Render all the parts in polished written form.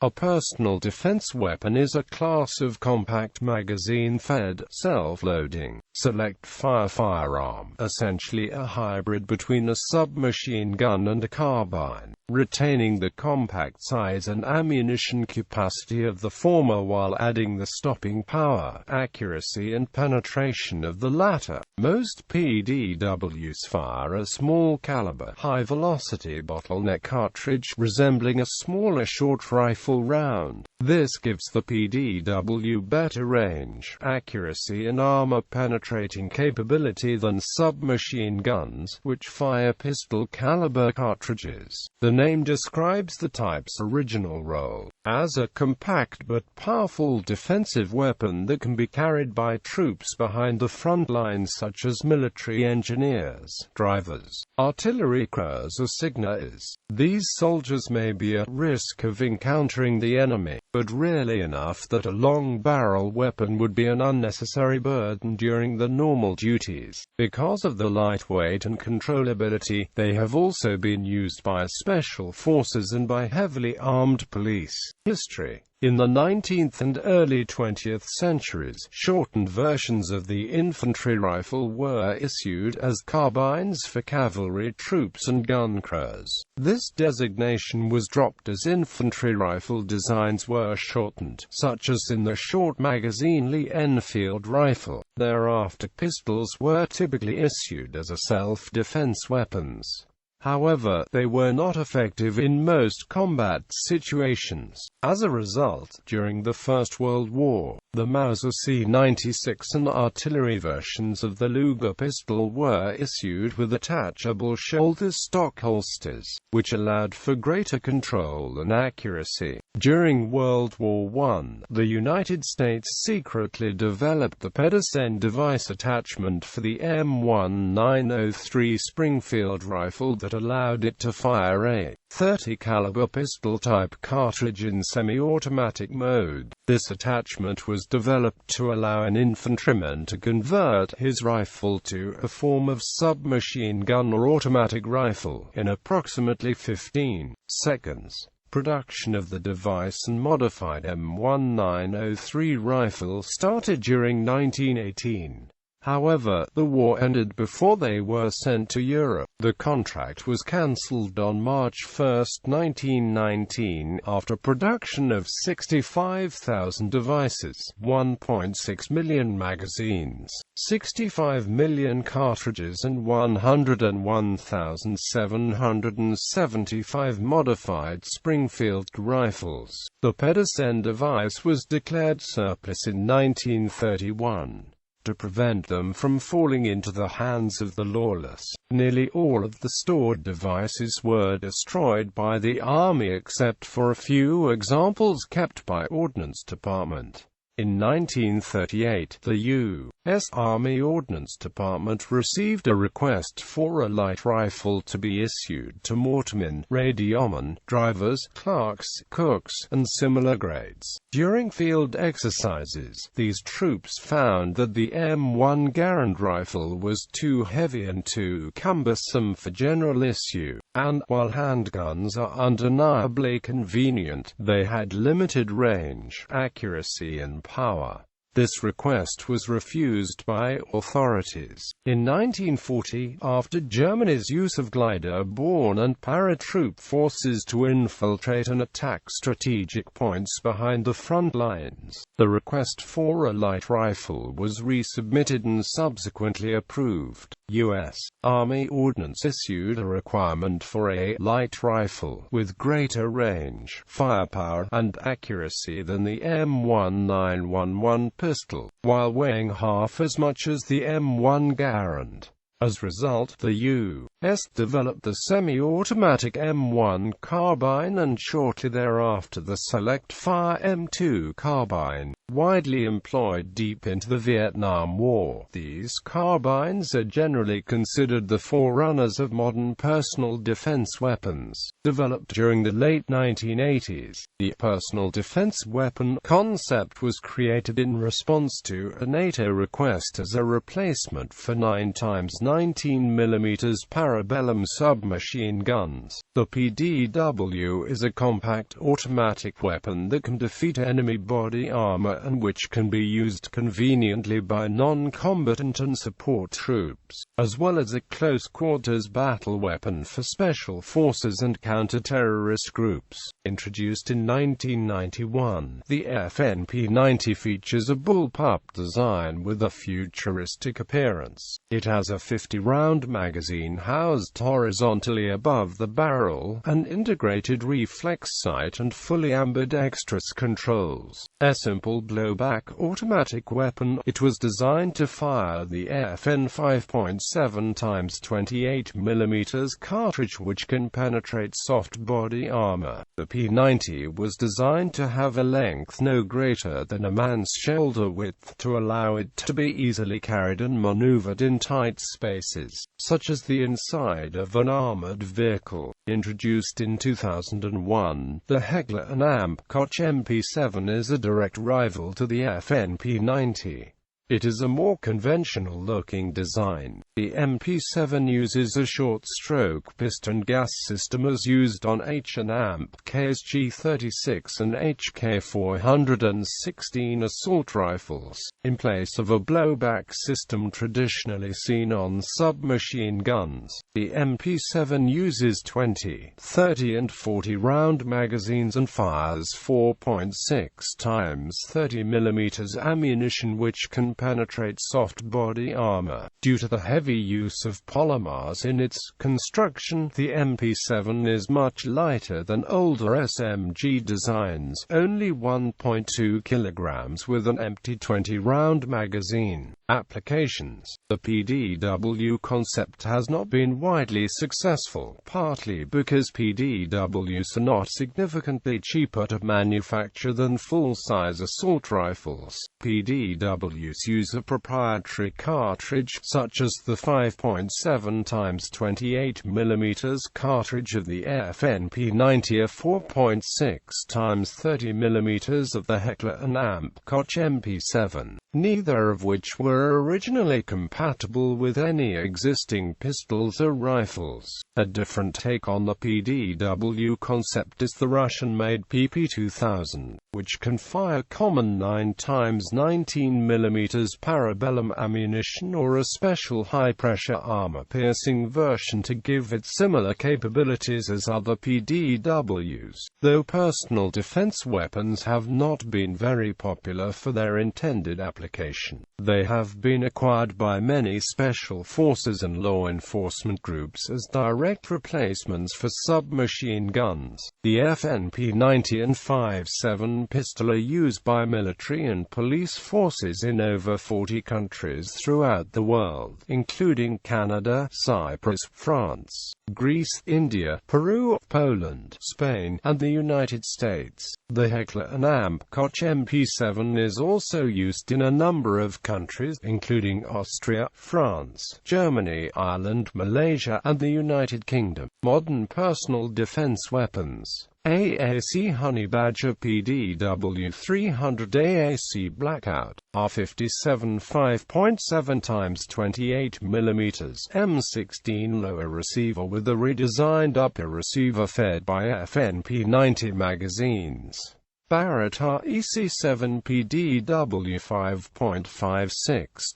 A personal defense weapon is a class of compact magazine-fed, self-loading, select-fire firearm, essentially a hybrid between a submachine gun and a carbine, retaining the compact size and ammunition capacity of the former while adding the stopping power, accuracy and penetration of the latter. Most PDWs fire a small-caliber, high-velocity bottleneck cartridge resembling a smaller short rifle round. This gives the PDW better range, accuracy and armor-penetrating capability than submachine guns, which fire pistol-caliber cartridges. The name describes the type's original role, as a compact but powerful defensive weapon that can be carried by troops behind the front lines such as military engineers, drivers, artillery crews or signalers. These soldiers may be at risk of encountering the enemy, but rarely enough that a long-barrel weapon would be an unnecessary burden during the normal duties. Because of the lightweight and controllability, they have also been used by special forces and by heavily armed police. History. In the 19th and early 20th centuries, shortened versions of the infantry rifle were issued as carbines for cavalry troops and gun crews. This designation was dropped as infantry rifle designs were shortened, such as in the short magazine Lee-Enfield rifle. Thereafter, pistols were typically issued as a self-defense weapons. However, they were not effective in most combat situations. As a result, during the First World War, the Mauser C-96 and artillery versions of the Luger pistol were issued with attachable shoulder stock holsters, which allowed for greater control and accuracy. During World War I, the United States secretly developed the Pedersen device attachment for the M1903 Springfield rifle that allowed it to fire a .30 caliber pistol-type cartridge in semi-automatic mode. This attachment was developed to allow an infantryman to convert his rifle to a form of submachine gun or automatic rifle in approximately 15 seconds. Production of the device and modified M1903 rifle started during 1918. However, the war ended before they were sent to Europe. The contract was cancelled on March 1, 1919, after production of 65,000 devices, 1.6 million magazines, 65 million cartridges and 101,775 modified Springfield rifles. The Pedersen device was declared surplus in 1931. To prevent them from falling into the hands of the lawless, nearly all of the stored devices were destroyed by the Army except for a few examples kept by Ordnance Department. In 1938, the U.S. Army Ordnance Department received a request for a light rifle to be issued to mortarmen, radiomen, drivers, clerks, cooks, and similar grades. During field exercises, these troops found that the M1 Garand rifle was too heavy and too cumbersome for general issue, and, while handguns are undeniably convenient, they had limited range, accuracy and power. This request was refused by authorities. In 1940, after Germany's use of glider-borne and paratroop forces to infiltrate and attack strategic points behind the front lines, the request for a light rifle was resubmitted and subsequently approved. U.S. Army Ordnance issued a requirement for a light rifle with greater range, firepower, and accuracy than the M1911 pistol, while weighing half as much as the M1 Garand. As a result, the U.S. developed the semi-automatic M1 carbine and shortly thereafter the select-fire M2 carbine, widely employed deep into the Vietnam War. These carbines are generally considered the forerunners of modern personal defense weapons. Developed during the late 1980s, the personal defense weapon concept was created in response to a NATO request as a replacement for 9x19 mm parabellum submachine guns. The PDW is a compact automatic weapon that can defeat enemy body armor and which can be used conveniently by non-combatant and support troops, as well as a close-quarters battle weapon for special forces and counter-terrorist groups. Introduced in 1991, the FNP-90 features a bullpup design with a futuristic appearance. It has a 50-round magazine housed horizontally above the barrel, an integrated reflex sight and fully ambidextrous controls. A simple blowback automatic weapon, it was designed to fire the FN 5.7 x 28 mm cartridge which can penetrate soft body armor. The P90 was designed to have a length no greater than a man's shoulder width to allow it to be easily carried and maneuvered in tight spaces, such as the inside of an armored vehicle. Introduced in 2001, the Heckler & Amp Koch MP7 is a direct rival to the FNP90. It is a more conventional-looking design. The MP7 uses a short-stroke piston gas system as used on H&Amp KSG-36 and HK-416 assault rifles, in place of a blowback system traditionally seen on submachine guns. The MP7 uses 20, 30 and 40-round magazines and fires 4.6 x 30 mm ammunition which can penetrate soft body armor. Due to the heavy use of polymers in its construction, the MP7 is much lighter than older SMG designs, only 1.2 kg with an empty 20-round magazine. Applications. The PDW concept has not been widely successful, partly because PDWs are not significantly cheaper to manufacture than full-size assault rifles. PDWs use a proprietary cartridge, such as the 5.7 x 28 mm cartridge of the FNP90 or 4.6 x 30 mm of the Heckler & Amp Koch MP7, neither of which were originally compatible with any existing pistols or rifles. A different take on the PDW concept is the Russian-made PP2000, which can fire common 9 x 19 mm parabellum ammunition or a special high-pressure armor-piercing version to give it similar capabilities as other PDWs. Though personal defense weapons have not been very popular for their intended application, they have been acquired by many special forces and law enforcement groups as direct replacements for submachine guns. The FNP90 and 5.7 pistol are used by military and police forces in over 40 countries throughout the world, including Canada, Cyprus, France, Greece, India, Peru, Poland, Spain, and the United States. The Heckler & Amp Koch MP7 is also used in a number of countries, including Austria, France, Germany, Ireland, Malaysia, and the United Kingdom. Modern personal defense weapons. AAC Honey Badger PDW 300 AAC Blackout R57 5.7 x 28 mm M16 lower receiver with a redesigned upper receiver fed by FNP90 magazines. Barrett REC7 PDW 5.56 x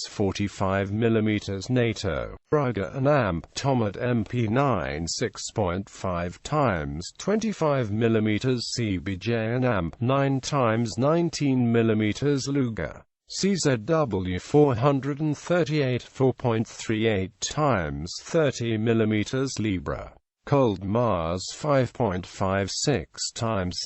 45 mm NATO. Ruger & Amp Tomat MP9 6.5 x 25 mm CBJ & Amp 9 x 19 mm Luger. CZW 438 4.38 x 30 mm Libra. Cold Mars 5.56 x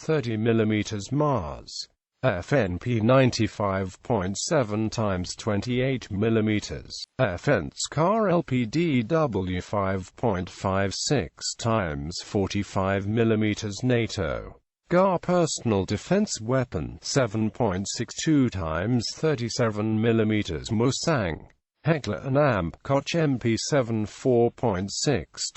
30 mm Mars. FNP 95.7 x 28 mm. Offense Car LPDW 5.56 x 45 mm NATO. GAR Personal Defense Weapon 7.62 x 37 mm Mustang. Heckler & Amp Koch MP7 4.6 x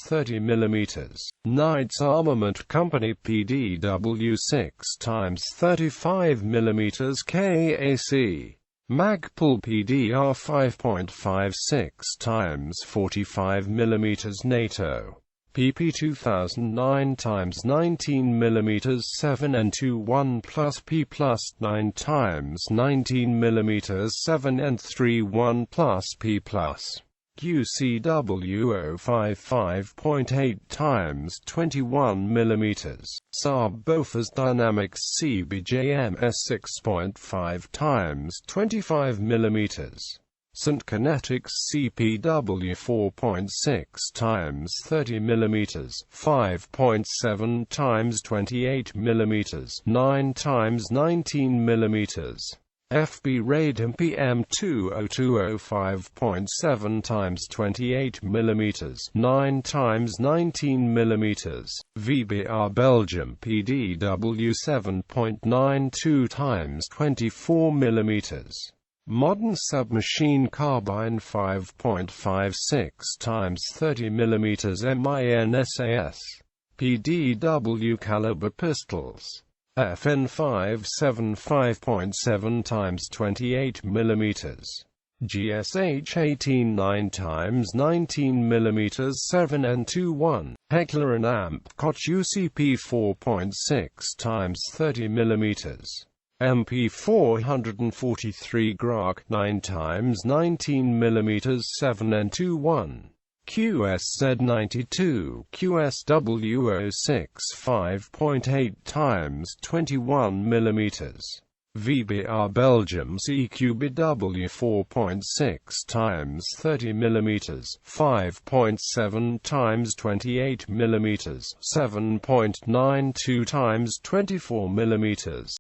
30 mm. Knights Armament Company PDW 6 x 35 mm KAC. Magpul PDR 5.56 x 45 mm NATO. pp 2009 x 19 mm 7 and 2.1 plus p plus 9 x 19 mm 7 and 3.1 plus p plus. QCW 055.8 x 21 mm. Saab Bofors Dynamics CBJMS 6.5 x 25 mm. St. Kinetics CPW 4.6 x 30 mm, 5.7 x 28 mm, 9 x 19 mm. FB Radom PM 2020 5.7 x 28 mm, 9 x 19 mm. VBR Belgium PDW 7.92 x 24 mm. Modern submachine carbine 5.56 x 30 mm MINSAS. PDW caliber pistols. FN5 5.7 x 28 mm. GSH 18 9 x 19 mm 7 and 2.1. Heckler & Amp Koch UCP 4.6 x 30 mm. MP 443 Grach 9 x 19 mm 7 and 2.1. QSZ92 QSW06 5.8 x 21 mm. VBR Belgium CQBW 4.6 x 30 mm 5.7 x 28 mm 7.92 x 24 mm.